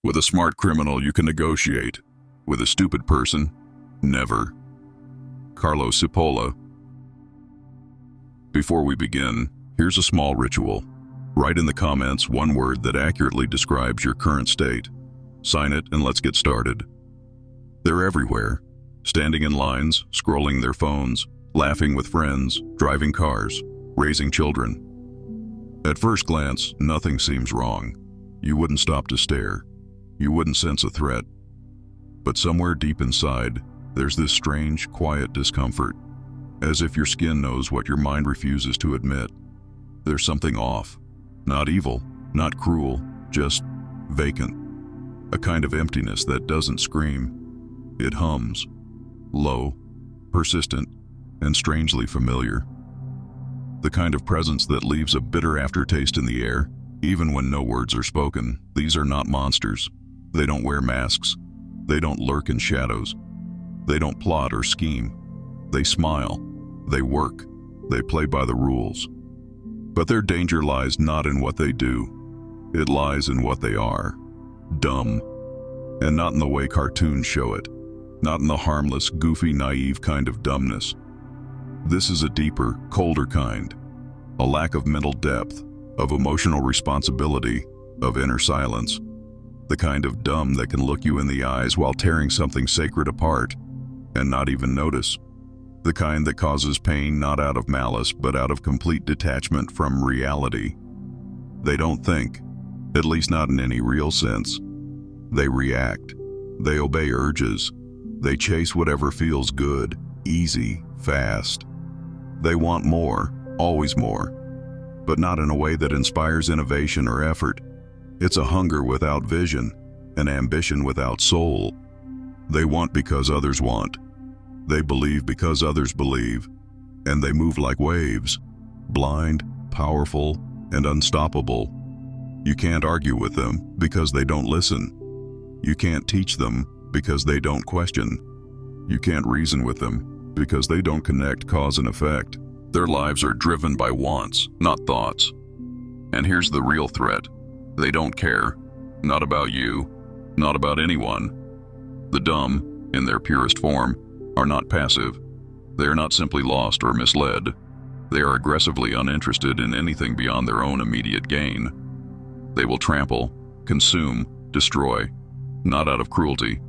With a smart criminal, you can negotiate. With a stupid person, never. Carlos Cipolla. Before we begin, here's a small ritual. Write in the comments one word that accurately describes your current state. Sign it and let's get started. They're everywhere. Standing in lines, scrolling their phones, laughing with friends, driving cars, raising children. At first glance, nothing seems wrong. You wouldn't stop to stare. You wouldn't sense a threat. But somewhere deep inside, there's this strange, quiet discomfort, as if your skin knows what your mind refuses to admit. There's something off. Not evil, not cruel, just vacant. A kind of emptiness that doesn't scream. It hums, low, persistent, and strangely familiar. The kind of presence that leaves a bitter aftertaste in the air, even when no words are spoken. These are not monsters. They don't wear masks. They don't lurk in shadows. They don't plot or scheme. They smile. They work. They play by the rules. But their danger lies not in what they do. It lies in what they are. Dumb. And not in the way cartoons show it. Not in the harmless, goofy, naive kind of dumbness. This is a deeper, colder kind. A lack of mental depth, of emotional responsibility, of inner silence. The kind of dumb that can look you in the eyes while tearing something sacred apart and not even notice. The kind that causes pain not out of malice but out of complete detachment from reality. They don't think, at least not in any real sense. They react. They obey urges. They chase whatever feels good, easy, fast. They want more, always more, but not in a way that inspires innovation or effort. It's a hunger without vision, an ambition without soul. They want because others want. They believe because others believe. And they move like waves, blind, powerful, and unstoppable. You can't argue with them because they don't listen. You can't teach them because they don't question. You can't reason with them because they don't connect cause and effect. Their lives are driven by wants, not thoughts. And here's the real threat. They don't care. Not about you. Not about anyone. The dumb, in their purest form, are not passive. They are not simply lost or misled. They are aggressively uninterested in anything beyond their own immediate gain. They will trample, consume, destroy, not out of cruelty,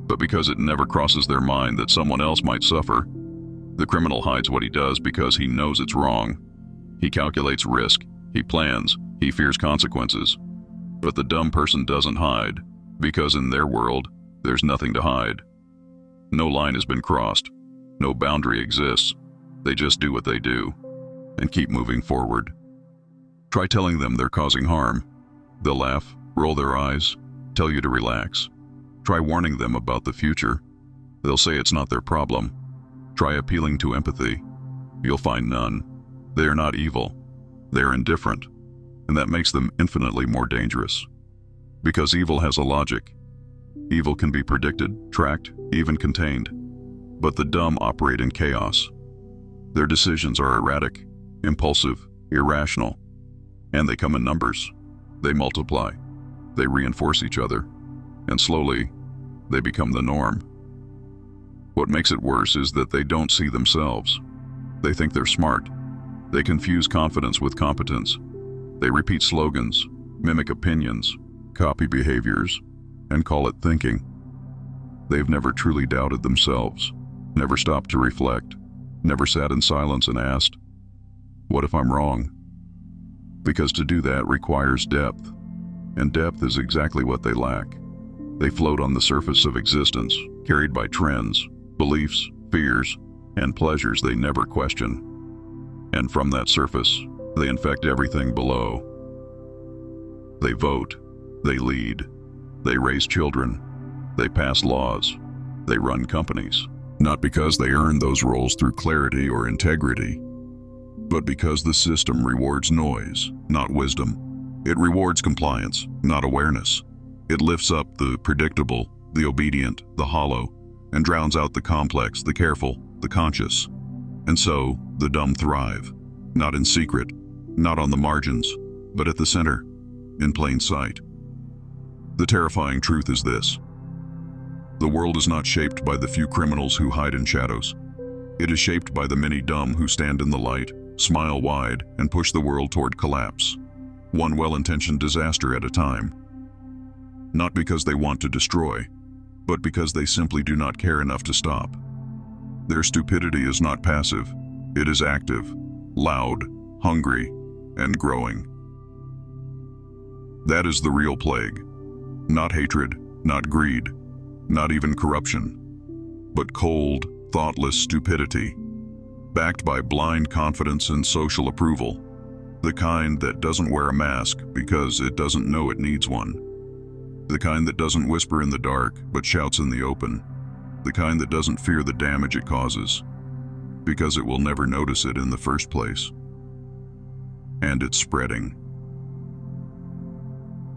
but because it never crosses their mind that someone else might suffer. The criminal hides what he does because he knows it's wrong. He calculates risk, he plans, he fears consequences. But the dumb person doesn't hide, because in their world, there's nothing to hide. No line has been crossed. No boundary exists. They just do what they do, and keep moving forward. Try telling them they're causing harm. They'll laugh, roll their eyes, tell you to relax. Try warning them about the future. They'll say it's not their problem. Try appealing to empathy. You'll find none. They are not evil. They are indifferent. And that makes them infinitely more dangerous. Because evil has a logic. Evil can be predicted, tracked, even contained. But the dumb operate in chaos. Their decisions are erratic, impulsive, irrational. And they come in numbers. They multiply. They reinforce each other. And slowly, they become the norm. What makes it worse is that they don't see themselves. They think they're smart. They confuse confidence with competence. They repeat slogans, mimic opinions, copy behaviors, and call it thinking. They've never truly doubted themselves, never stopped to reflect, never sat in silence and asked, "What if I'm wrong?" Because to do that requires depth, and depth is exactly what they lack. They float on the surface of existence, carried by trends, beliefs, fears, and pleasures they never question. And from that surface, they infect everything below. They vote, they lead, they raise children, they pass laws, they run companies. Not because they earn those roles through clarity or integrity, but because the system rewards noise, not wisdom. It rewards compliance, not awareness. It lifts up the predictable, the obedient, the hollow, and drowns out the complex, the careful, the conscious. And so, the dumb thrive, not in secret, not on the margins, but at the center, in plain sight. The terrifying truth is this: the world is not shaped by the few criminals who hide in shadows. It is shaped by the many dumb who stand in the light, smile wide, and push the world toward collapse, one well-intentioned disaster at a time. Not because they want to destroy, but because they simply do not care enough to stop. Their stupidity is not passive, it is active, loud, hungry, and growing. That is the real plague. Not hatred, not greed, not even corruption, but cold, thoughtless stupidity, backed by blind confidence and social approval, the kind that doesn't wear a mask because it doesn't know it needs one, the kind that doesn't whisper in the dark but shouts in the open, the kind that doesn't fear the damage it causes because it will never notice it in the first place. And it's spreading.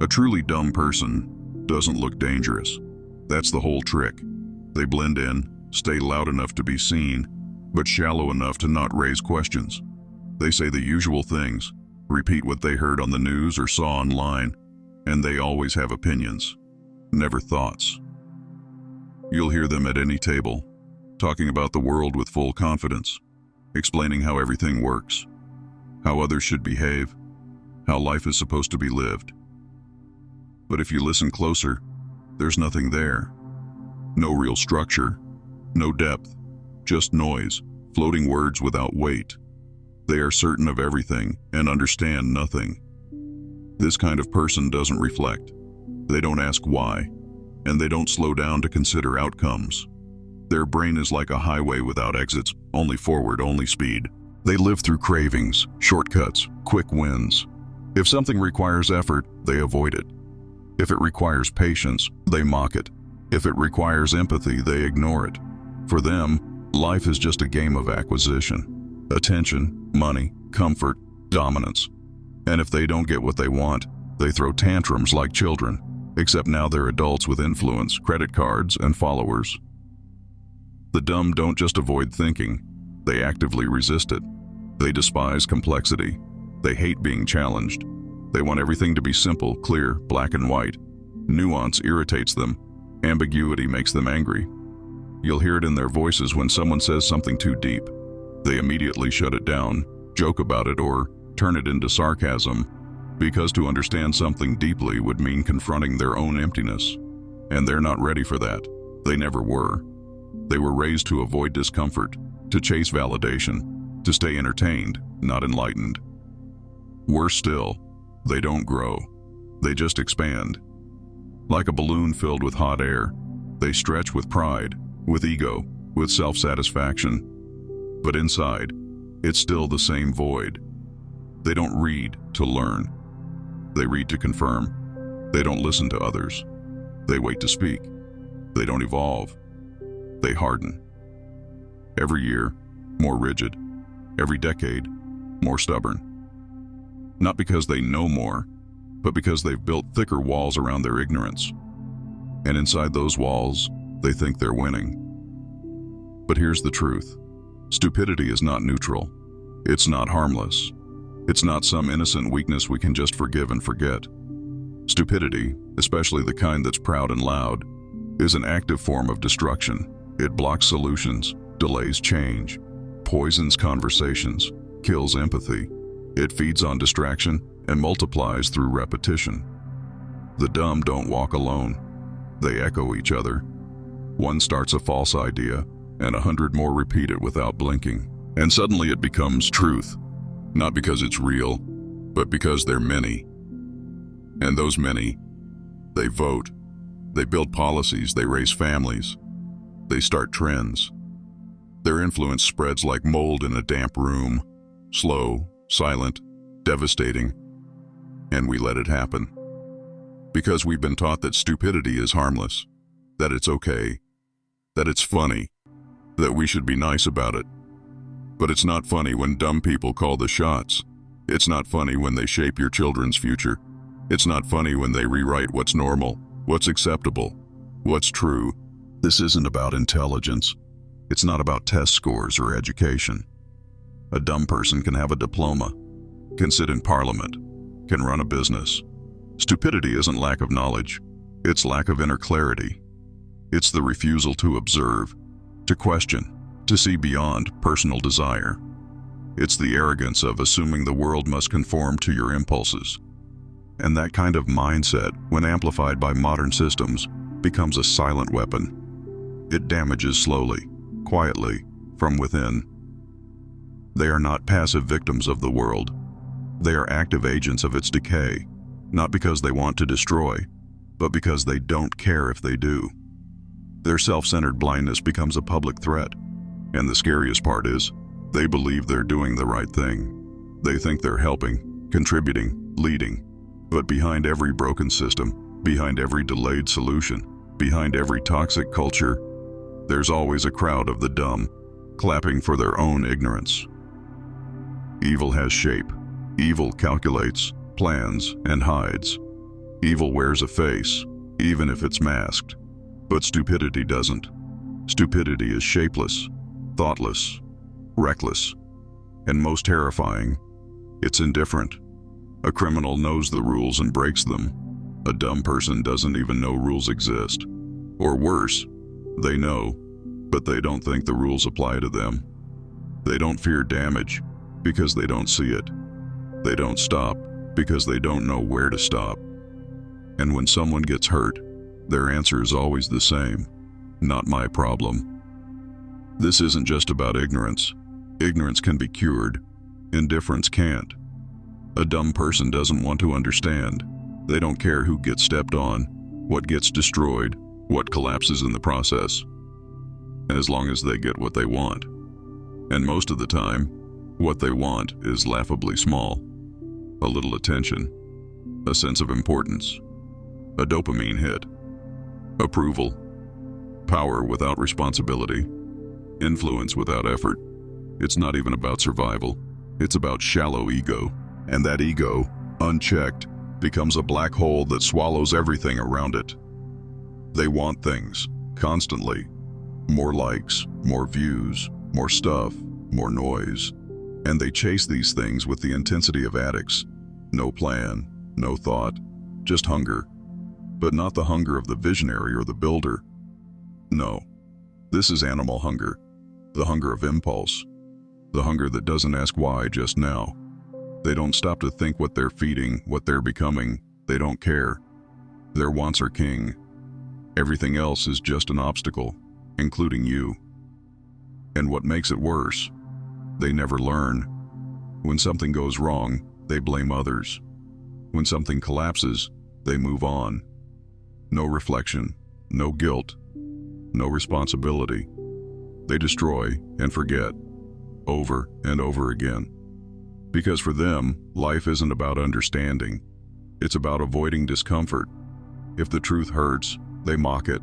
A truly dumb person doesn't look dangerous. That's the whole trick. They blend in, stay loud enough to be seen, but shallow enough to not raise questions. They say the usual things, repeat what they heard on the news or saw online, and they always have opinions, never thoughts. You'll hear them at any table, talking about the world with full confidence, explaining how everything works, how others should behave, how life is supposed to be lived. But if you listen closer, there's nothing there. No real structure, no depth, just noise, floating words without weight. They are certain of everything and understand nothing. This kind of person doesn't reflect. They don't ask why, and they don't slow down to consider outcomes. Their brain is like a highway without exits, only forward, only speed. They live through cravings, shortcuts, quick wins. If something requires effort, they avoid it. If it requires patience, they mock it. If it requires empathy, they ignore it. For them, life is just a game of acquisition. Attention, money, comfort, dominance. And if they don't get what they want, they throw tantrums like children, except now they're adults with influence, credit cards, and followers. The dumb don't just avoid thinking, they actively resist it. They despise complexity. They hate being challenged. They want everything to be simple, clear, black and white. Nuance irritates them. Ambiguity makes them angry. You'll hear it in their voices when someone says something too deep. They immediately shut it down, joke about it, or turn it into sarcasm, because to understand something deeply would mean confronting their own emptiness. And they're not ready for that. They never were. They were raised to avoid discomfort, to chase validation, to stay entertained, not enlightened. Worse still, they don't grow. They just expand. Like a balloon filled with hot air, they stretch with pride, with ego, with self-satisfaction. But inside, it's still the same void. They don't read to learn. They read to confirm. They don't listen to others. They wait to speak. They don't evolve. They harden. Every year, more rigid. Every decade, more stubborn. Not because they know more, but because they've built thicker walls around their ignorance. And inside those walls, they think they're winning. But here's the truth. Stupidity is not neutral. It's not harmless. It's not some innocent weakness we can just forgive and forget. Stupidity, especially the kind that's proud and loud, is an active form of destruction. It blocks solutions, delays change, poisons conversations, kills empathy. It feeds on distraction and multiplies through repetition. The dumb don't walk alone. They echo each other. One starts a false idea, and 100 more repeat it without blinking. And suddenly it becomes truth, not because it's real, but because they're many. And those many, they vote. They build policies, they raise families. They start trends. Their influence spreads like mold in a damp room, slow, silent, devastating, and we let it happen. Because we've been taught that stupidity is harmless, that it's okay, that it's funny, that we should be nice about it. But it's not funny when dumb people call the shots. It's not funny when they shape your children's future. It's not funny when they rewrite what's normal, what's acceptable, what's true. This isn't about intelligence. It's not about test scores or education. A dumb person can have a diploma, can sit in parliament, can run a business. Stupidity isn't lack of knowledge. It's lack of inner clarity. It's the refusal to observe, to question, to see beyond personal desire. It's the arrogance of assuming the world must conform to your impulses. And that kind of mindset, when amplified by modern systems, becomes a silent weapon. It damages slowly, quietly, from within. They are not passive victims of the world. They are active agents of its decay, not because they want to destroy, but because they don't care if they do. Their self-centered blindness becomes a public threat, and the scariest part is, they believe they're doing the right thing. They think they're helping, contributing, leading. But behind every broken system, behind every delayed solution, behind every toxic culture, there's always a crowd of the dumb, clapping for their own ignorance. Evil has shape. Evil calculates, plans, and hides. Evil wears a face, even if it's masked. But stupidity doesn't. Stupidity is shapeless, thoughtless, reckless, and most terrifying, it's indifferent. A criminal knows the rules and breaks them. A dumb person doesn't even know rules exist. Or worse, they know, but they don't think the rules apply to them. They don't fear damage because they don't see it. They don't stop because they don't know where to stop. And when someone gets hurt, their answer is always the same: not my problem. This isn't just about ignorance. Ignorance can be cured. Indifference can't. A dumb person doesn't want to understand. They don't care who gets stepped on, what gets destroyed, what collapses in the process, as long as they get what they want. And most of the time, what they want is laughably small. A little attention, a sense of importance, a dopamine hit, approval, power without responsibility, influence without effort. It's not even about survival. It's about shallow ego. And that ego, unchecked, becomes a black hole that swallows everything around it. They want things, constantly. More likes, more views, more stuff, more noise. And they chase these things with the intensity of addicts. No plan, no thought, just hunger. But not the hunger of the visionary or the builder. No, this is animal hunger. The hunger of impulse. The hunger that doesn't ask why just now. They don't stop to think what they're feeding, what they're becoming. They don't care. Their wants are king. Everything else is just an obstacle, including you. And what makes it worse, they never learn. When something goes wrong, they blame others. When something collapses, they move on. No reflection, no guilt, no responsibility. They destroy and forget, over and over again. Because for them, life isn't about understanding. It's about avoiding discomfort. If the truth hurts, they mock it.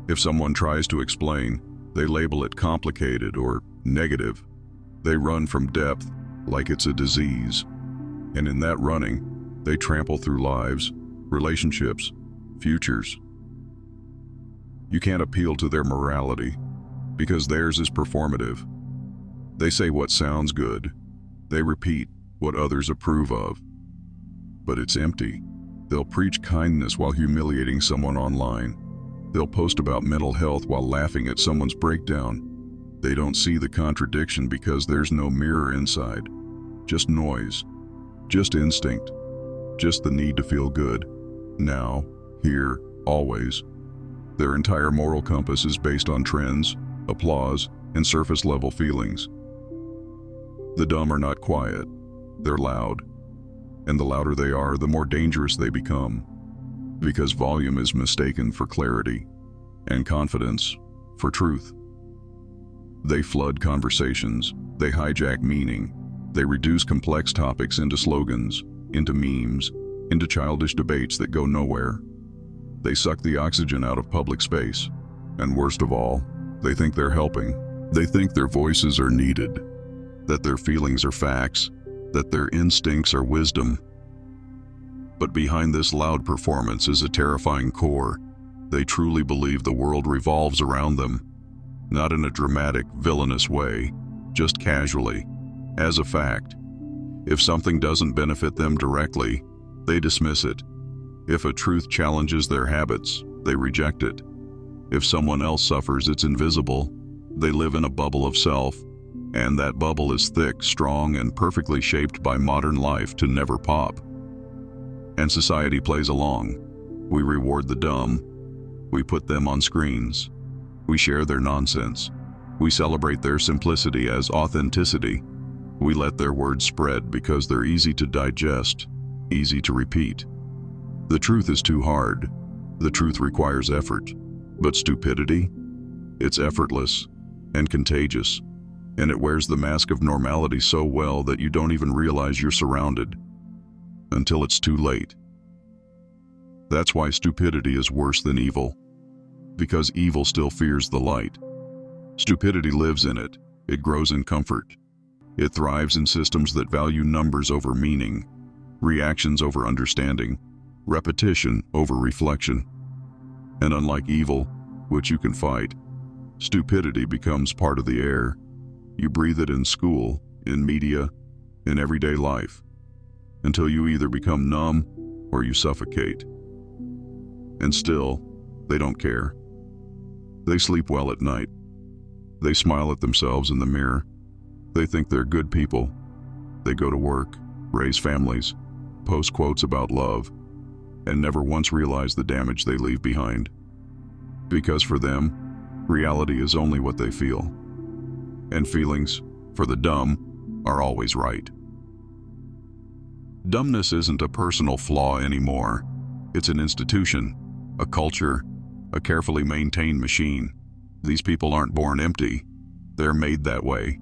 If someone tries to explain, they label it complicated or negative. They run from depth like it's a disease. And in that running, they trample through lives, relationships, futures. You can't appeal to their morality, because theirs is performative. They say what sounds good. They repeat what others approve of. But it's empty. They'll preach kindness while humiliating someone online. They'll post about mental health while laughing at someone's breakdown. They don't see the contradiction because there's no mirror inside. Just noise. Just instinct. Just the need to feel good. Now, here, always. Their entire moral compass is based on trends, applause, and surface-level feelings. The dumb are not quiet. They're loud. And the louder they are, the more dangerous they become. Because volume is mistaken for clarity, and confidence for truth. They flood conversations. They hijack meaning. They reduce complex topics into slogans, into memes, into childish debates that go nowhere. They suck the oxygen out of public space. And worst of all, they think they're helping. They think their voices are needed, that their feelings are facts, that their instincts are wisdom. But behind this loud performance is a terrifying core. They truly believe the world revolves around them, not in a dramatic, villainous way, just casually, as a fact. If something doesn't benefit them directly, they dismiss it. If a truth challenges their habits, they reject it. If someone else suffers, it's invisible. They live in a bubble of self, and that bubble is thick, strong, and perfectly shaped by modern life to never pop. And society plays along. We reward the dumb. We put them on screens. We share their nonsense. We celebrate their simplicity as authenticity. We let their words spread because they're easy to digest, easy to repeat. The truth is too hard. The truth requires effort. But stupidity? It's effortless and contagious, and it wears the mask of normality so well that you don't even realize you're surrounded until it's too late. That's why stupidity is worse than evil, because evil still fears the light. Stupidity lives in it. It grows in comfort. It thrives in systems that value numbers over meaning, reactions over understanding, repetition over reflection. And unlike evil, which you can fight, stupidity becomes part of the air. You breathe it in school, in media, in everyday life, until you either become numb or you suffocate. And still, they don't care. They sleep well at night. They smile at themselves in the mirror. They think they're good people. They go to work, raise families, post quotes about love, and never once realize the damage they leave behind. Because for them, reality is only what they feel. And feelings, for the dumb, are always right. Dumbness isn't a personal flaw anymore. It's an institution, a culture, a carefully maintained machine. These people aren't born empty. They're made that way.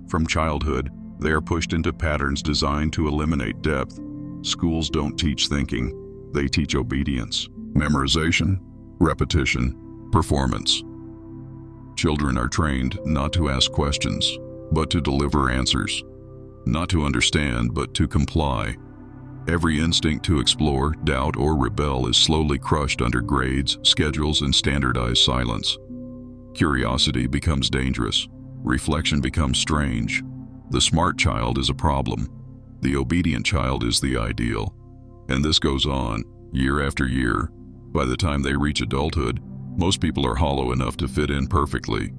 From childhood, they are pushed into patterns designed to eliminate depth. Schools don't teach thinking. They teach obedience, memorization, repetition, performance. Children are trained not to ask questions, but to deliver answers. Not to understand, but to comply. Every instinct to explore, doubt, or rebel is slowly crushed under grades, schedules, and standardized silence. Curiosity becomes dangerous. Reflection becomes strange. The smart child is a problem. The obedient child is the ideal. And this goes on, year after year. By the time they reach adulthood, most people are hollow enough to fit in perfectly.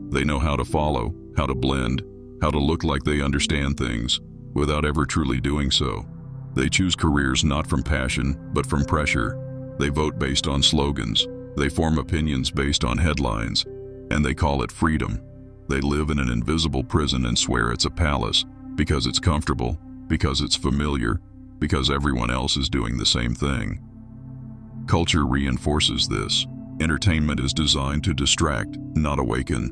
They know how to follow, how to blend, how to look like they understand things, without ever truly doing so. They choose careers not from passion, but from pressure. They vote based on slogans. They form opinions based on headlines. And they call it freedom. They live in an invisible prison and swear it's a palace, because it's comfortable, because it's familiar, because everyone else is doing the same thing. Culture reinforces this. Entertainment is designed to distract, not awaken.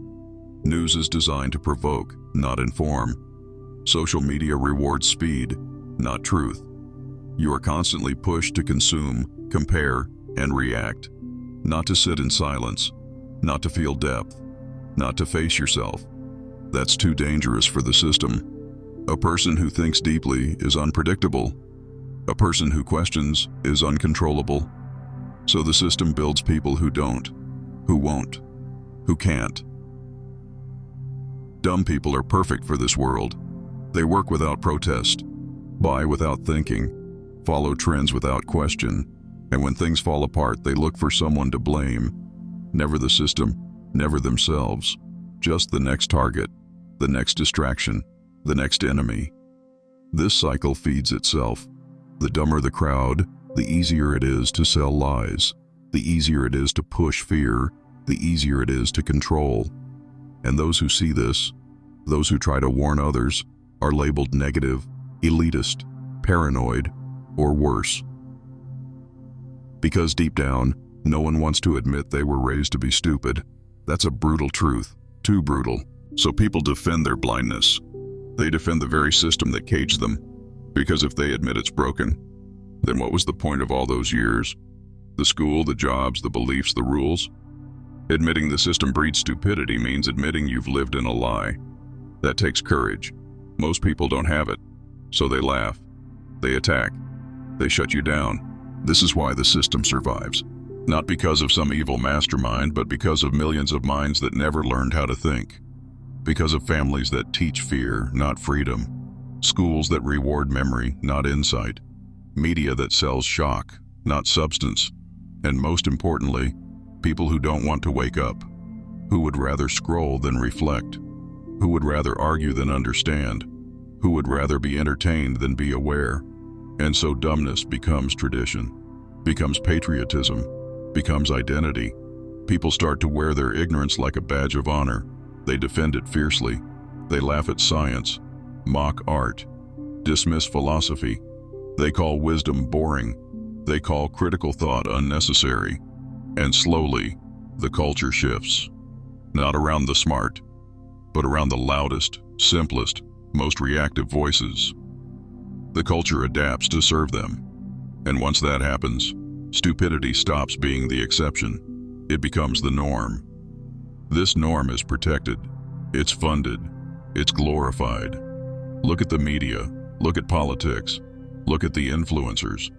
News is designed to provoke, not inform. Social media rewards speed, not truth. You are constantly pushed to consume, compare, and react. Not to sit in silence, not to feel depth, not to face yourself. That's too dangerous for the system. A person who thinks deeply is unpredictable. A person who questions is uncontrollable. So the system builds people who don't, who won't, who can't. Dumb people are perfect for this world. They work without protest, buy without thinking, follow trends without question, and when things fall apart, they look for someone to blame. Never the system, never themselves, just the next target, the next distraction, the next enemy. This cycle feeds itself. The dumber the crowd, the easier it is to sell lies, the easier it is to push fear, the easier it is to control. And those who see this, those who try to warn others, are labeled negative, elitist, paranoid, or worse. Because deep down, no one wants to admit they were raised to be stupid. That's a brutal truth, too brutal. So people defend their blindness. They defend the very system that caged them. Because if they admit it's broken, then what was the point of all those years? The school, the jobs, the beliefs, the rules? Admitting the system breeds stupidity means admitting you've lived in a lie. That takes courage. Most people don't have it. So they laugh. They attack. They shut you down. This is why the system survives. Not because of some evil mastermind, but because of millions of minds that never learned how to think. Because of families that teach fear, not freedom. Schools that reward memory, not insight. Media that sells shock, not substance. And most importantly, people who don't want to wake up, who would rather scroll than reflect, who would rather argue than understand, who would rather be entertained than be aware. And so dumbness becomes tradition, becomes patriotism, becomes identity. People start to wear their ignorance like a badge of honor. They defend it fiercely. They laugh at science, mock art, dismiss philosophy. They call wisdom boring. They call critical thought unnecessary. And slowly, the culture shifts. Not around the smart, but around the loudest, simplest, most reactive voices. The culture adapts to serve them. And once that happens, stupidity stops being the exception. It becomes the norm. This norm is protected. It's funded. It's glorified. Look at the media. Look at politics. Look at the influencers.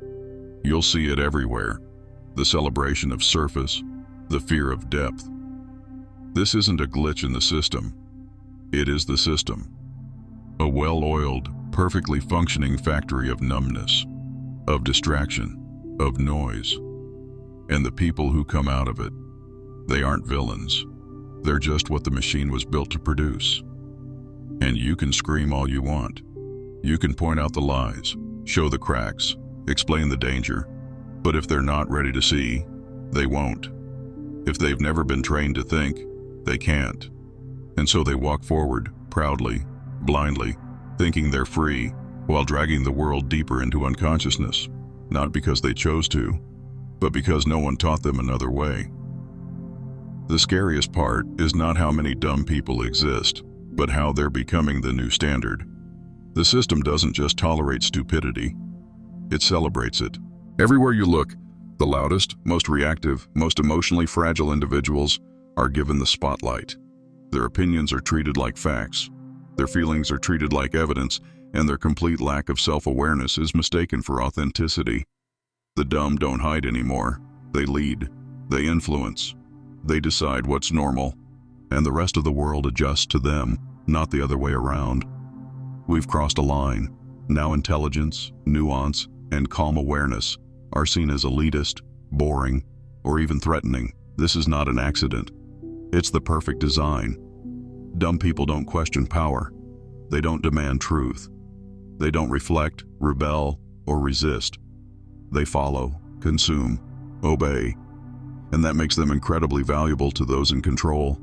You'll see it everywhere. The celebration of surface, the fear of depth. This isn't a glitch in the system. It is the system. A well-oiled, perfectly functioning factory of numbness, of distraction, of noise. And the people who come out of it, they aren't villains. They're just what the machine was built to produce. And you can scream all you want. You can point out the lies, show the cracks, explain the danger. But if they're not ready to see, they won't. If they've never been trained to think, they can't. And so they walk forward, proudly, blindly, thinking they're free, while dragging the world deeper into unconsciousness. Not because they chose to, but because no one taught them another way. The scariest part is not how many dumb people exist, but how they're becoming the new standard. The system doesn't just tolerate stupidity, it celebrates it. Everywhere you look, the loudest, most reactive, most emotionally fragile individuals are given the spotlight. Their opinions are treated like facts, their feelings are treated like evidence, and their complete lack of self-awareness is mistaken for authenticity. The dumb don't hide anymore. They lead, they influence, they decide what's normal, and the rest of the world adjusts to them, not the other way around. We've crossed a line. Now intelligence, nuance, and calm awareness are seen as elitist, boring, or even threatening. This is not an accident. It's the perfect design. Dumb people don't question power. They don't demand truth. They don't reflect, rebel, or resist. They follow, consume, obey. And that makes them incredibly valuable to those in control.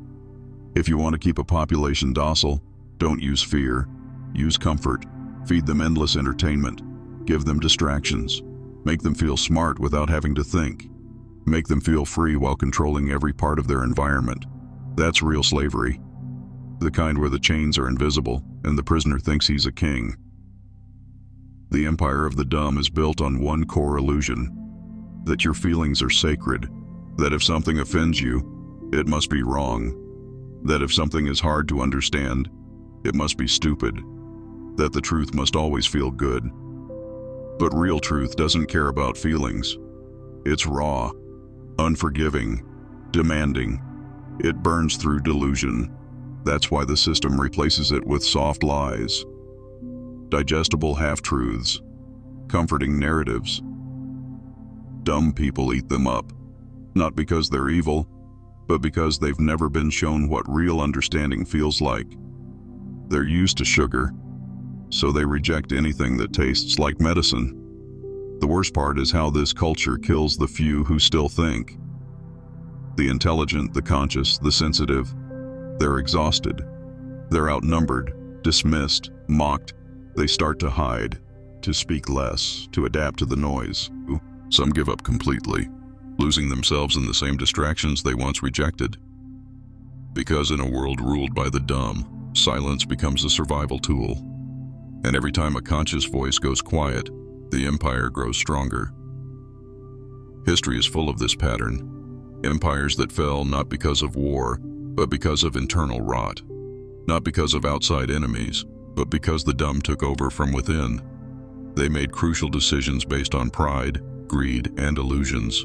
If you want to keep a population docile, don't use fear. Use comfort. Feed them endless entertainment. Give them distractions. Make them feel smart without having to think. Make them feel free while controlling every part of their environment. That's real slavery. The kind where the chains are invisible and the prisoner thinks he's a king. The empire of the dumb is built on one core illusion: that your feelings are sacred, that if something offends you, it must be wrong, that if something is hard to understand, it must be stupid, that the truth must always feel good. But real truth doesn't care about feelings. It's raw, unforgiving, demanding. It burns through delusion. That's why the system replaces it with soft lies, digestible half-truths, comforting narratives. Dumb people eat them up, not because they're evil, but because they've never been shown what real understanding feels like. They're used to sugar, so they reject anything that tastes like medicine. The worst part is how this culture kills the few who still think. The intelligent, the conscious, the sensitive, they're exhausted. They're outnumbered, dismissed, mocked. They start to hide, to speak less, to adapt to the noise. Some give up completely, losing themselves in the same distractions they once rejected. Because in a world ruled by the dumb, silence becomes a survival tool. And every time a conscious voice goes quiet, the empire grows stronger. History is full of this pattern. Empires that fell not because of war, but because of internal rot. Not because of outside enemies, but because the dumb took over from within. They made crucial decisions based on pride, greed, and illusions.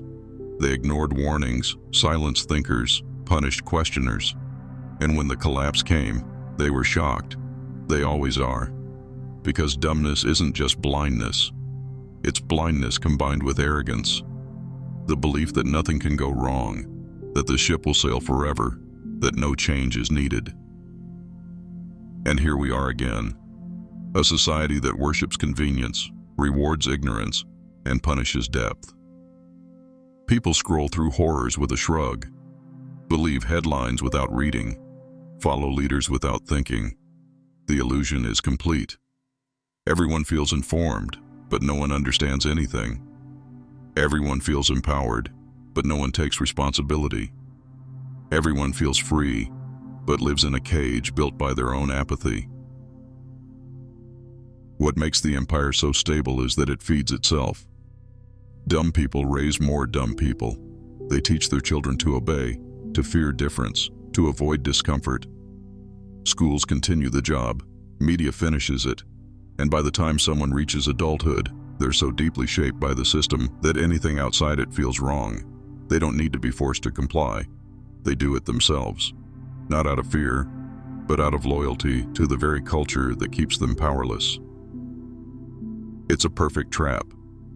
They ignored warnings, silenced thinkers, punished questioners. And when the collapse came, they were shocked. They always are. Because dumbness isn't just blindness. It's blindness combined with arrogance. The belief that nothing can go wrong, that the ship will sail forever, that no change is needed. And here we are again, a society that worships convenience, rewards ignorance, and punishes depth. People scroll through horrors with a shrug, believe headlines without reading, follow leaders without thinking. The illusion is complete. Everyone feels informed, but no one understands anything. Everyone feels empowered, but no one takes responsibility. Everyone feels free, but lives in a cage built by their own apathy. What makes the empire so stable is that it feeds itself. Dumb people raise more dumb people. They teach their children to obey, to fear difference, to avoid discomfort. Schools continue the job, media finishes it, and by the time someone reaches adulthood, they're so deeply shaped by the system that anything outside it feels wrong. They don't need to be forced to comply. They do it themselves, not out of fear, but out of loyalty to the very culture that keeps them powerless. It's a perfect trap.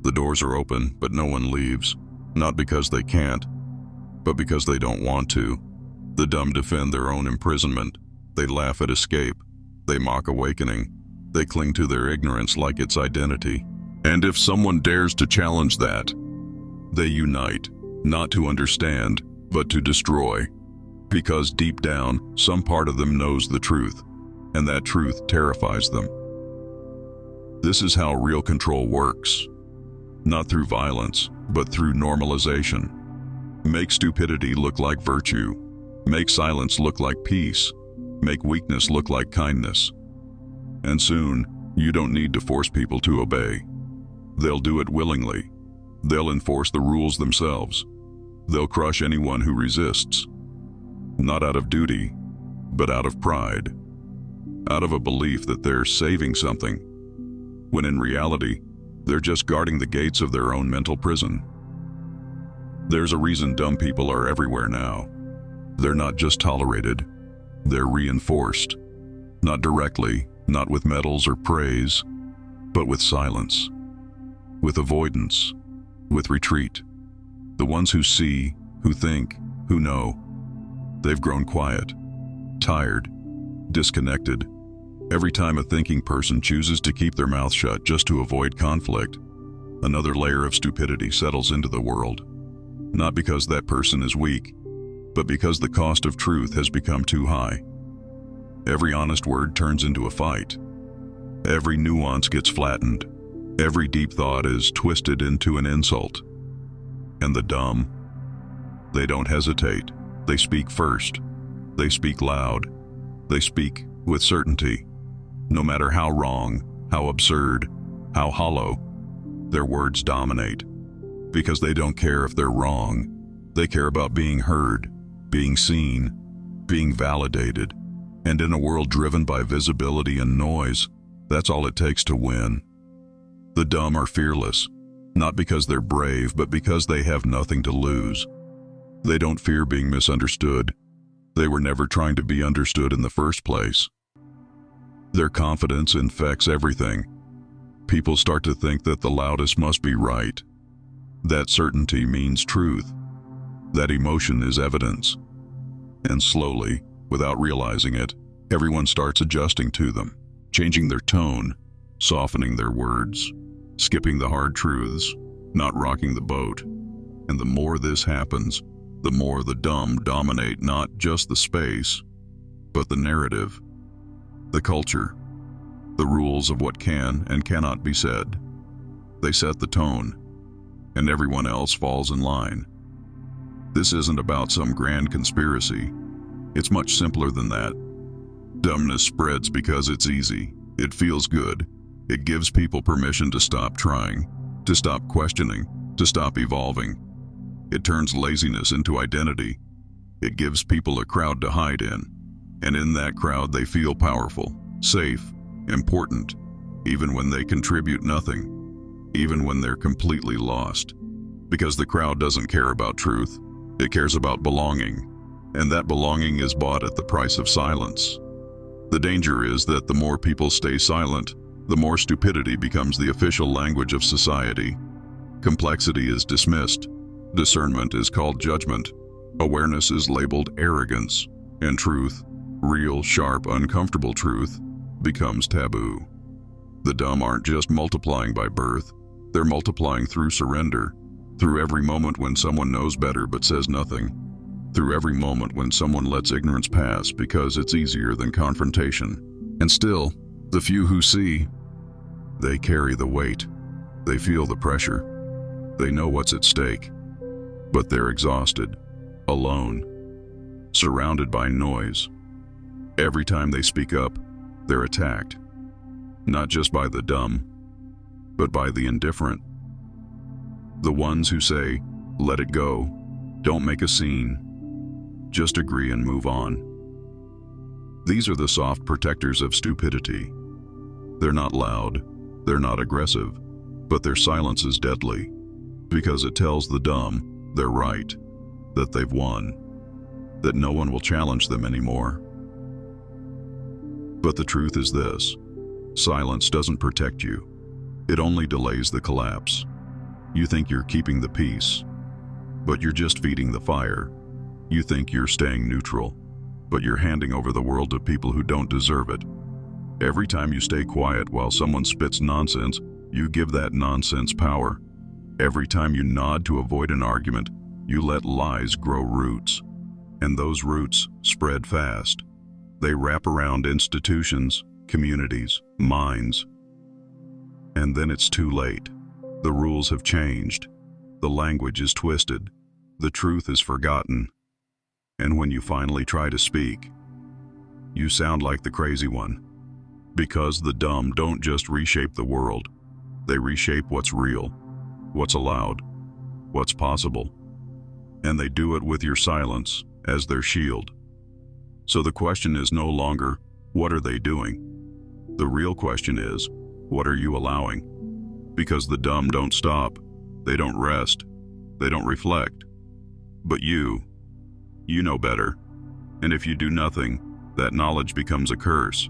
The doors are open, but no one leaves, not because they can't, but because they don't want to. The dumb defend their own imprisonment. They laugh at escape. They mock awakening. They cling to their ignorance like it's identity. And if someone dares to challenge that, they unite, not to understand, but to destroy. Because deep down, some part of them knows the truth, and that truth terrifies them. This is how real control works. Not through violence, but through normalization. Make stupidity look like virtue. Make silence look like peace. Make weakness look like kindness. And soon, you don't need to force people to obey. They'll do it willingly. They'll enforce the rules themselves. They'll crush anyone who resists. Not out of duty, but out of pride. Out of a belief that they're saving something, when in reality, they're just guarding the gates of their own mental prison. There's a reason dumb people are everywhere now. They're not just tolerated, they're reinforced. Not directly, not with medals or praise, but with silence, with avoidance, with retreat. The ones who see, who think, who know, they've grown quiet, tired, disconnected. Every time a thinking person chooses to keep their mouth shut just to avoid conflict, another layer of stupidity settles into the world. Not because that person is weak, but because the cost of truth has become too high. Every honest word turns into a fight. Every nuance gets flattened. Every deep thought is twisted into an insult. And the dumb, they don't hesitate. They speak first. They speak loud. They speak with certainty. No matter how wrong, how absurd, how hollow, their words dominate. Because they don't care if they're wrong. They care about being heard, being seen, being validated. And in a world driven by visibility and noise, that's all it takes to win. The dumb are fearless, not because they're brave, but because they have nothing to lose. They don't fear being misunderstood. They were never trying to be understood in the first place. Their confidence infects everything. People start to think that the loudest must be right. That certainty means truth. That emotion is evidence. And slowly, without realizing it, everyone starts adjusting to them, changing their tone, softening their words, skipping the hard truths, not rocking the boat. And the more this happens, the more the dumb dominate not just the space, but the narrative, the culture, the rules of what can and cannot be said. They set the tone, and everyone else falls in line. This isn't about some grand conspiracy. It's much simpler than that. Dumbness spreads because it's easy. It feels good. It gives people permission to stop trying, to stop questioning, to stop evolving. It turns laziness into identity. It gives people a crowd to hide in. And in that crowd, they feel powerful, safe, important, even when they contribute nothing, even when they're completely lost. Because the crowd doesn't care about truth. It cares about belonging. And that belonging is bought at the price of silence. The danger is that the more people stay silent, the more stupidity becomes the official language of society. Complexity is dismissed, discernment is called judgment, awareness is labeled arrogance, and truth, real, sharp, uncomfortable truth, becomes taboo. The dumb aren't just multiplying by birth, they're multiplying through surrender, through every moment when someone knows better but says nothing, through every moment when someone lets ignorance pass because it's easier than confrontation. And still, the few who see, they carry the weight, they feel the pressure, they know what's at stake, but they're exhausted, alone, surrounded by noise. Every time they speak up, they're attacked, not just by the dumb, but by the indifferent. The ones who say, let it go, don't make a scene, just agree and move on. These are the soft protectors of stupidity. They're not loud, they're not aggressive, but their silence is deadly, because it tells the dumb they're right, that they've won, that no one will challenge them anymore. But the truth is this: silence doesn't protect you. It only delays the collapse. You think you're keeping the peace, but you're just feeding the fire. You think you're staying neutral, but you're handing over the world to people who don't deserve it. Every time you stay quiet while someone spits nonsense, you give that nonsense power. Every time you nod to avoid an argument, you let lies grow roots. And those roots spread fast. They wrap around institutions, communities, minds. And then it's too late. The rules have changed. The language is twisted. The truth is forgotten. And when you finally try to speak, you sound like the crazy one. Because the dumb don't just reshape the world. They reshape what's real, what's allowed, what's possible. And they do it with your silence as their shield. So the question is no longer, what are they doing? The real question is, what are you allowing? Because the dumb don't stop, they don't rest, they don't reflect. But you know better. And if you do nothing, that knowledge becomes a curse,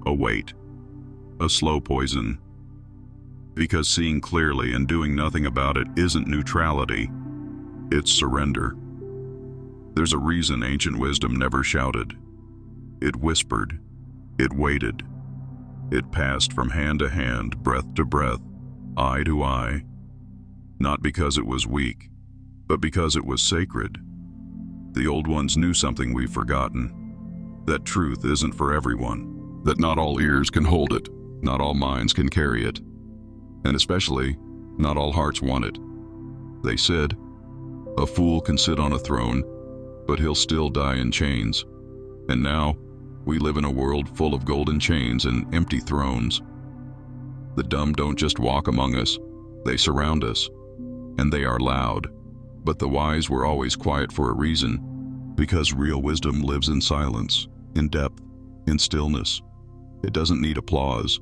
a weight, a slow poison. Because seeing clearly and doing nothing about it isn't neutrality, it's surrender. There's a reason ancient wisdom never shouted. It whispered, it waited, it passed from hand to hand, breath to breath, eye to eye, not because it was weak, but because it was sacred. The old ones knew something we've forgotten, that truth isn't for everyone, that not all ears can hold it, not all minds can carry it, and especially, not all hearts want it. They said, a fool can sit on a throne, but he'll still die in chains. And now, we live in a world full of golden chains and empty thrones. The dumb don't just walk among us, they surround us. And they are loud. But the wise were always quiet for a reason, because real wisdom lives in silence, in depth, in stillness. It doesn't need applause.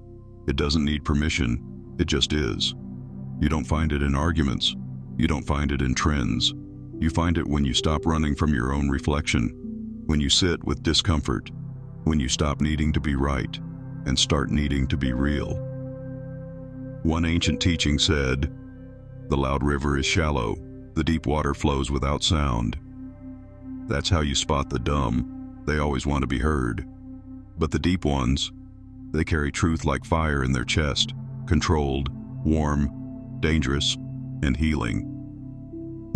It doesn't need permission. It just is. You don't find it in arguments. You don't find it in trends. You find it when you stop running from your own reflection, when you sit with discomfort, when you stop needing to be right and start needing to be real. One ancient teaching said, the loud river is shallow, the deep water flows without sound. That's how you spot the dumb. They always want to be heard. But the deep ones, they carry truth like fire in their chest, controlled, warm, dangerous, and healing.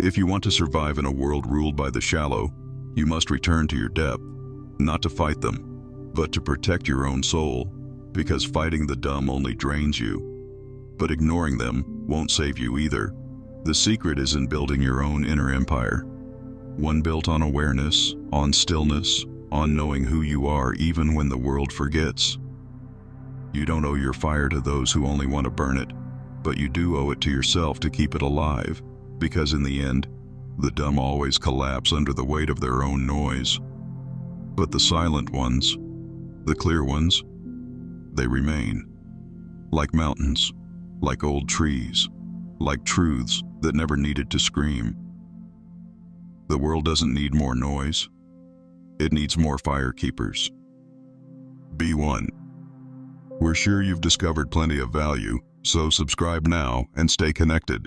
If you want to survive in a world ruled by the shallow, you must return to your depth, not to fight them, but to protect your own soul, because fighting the dumb only drains you. But ignoring them won't save you either. The secret is in building your own inner empire, one built on awareness, on stillness, on knowing who you are even when the world forgets. You don't owe your fire to those who only want to burn it, but you do owe it to yourself to keep it alive. Because in the end, the dumb always collapse under the weight of their own noise. But the silent ones, the clear ones, they remain. Like mountains, like old trees, like truths that never needed to scream. The world doesn't need more noise. It needs more fire keepers. Be one. We're sure you've discovered plenty of value, so subscribe now and stay connected.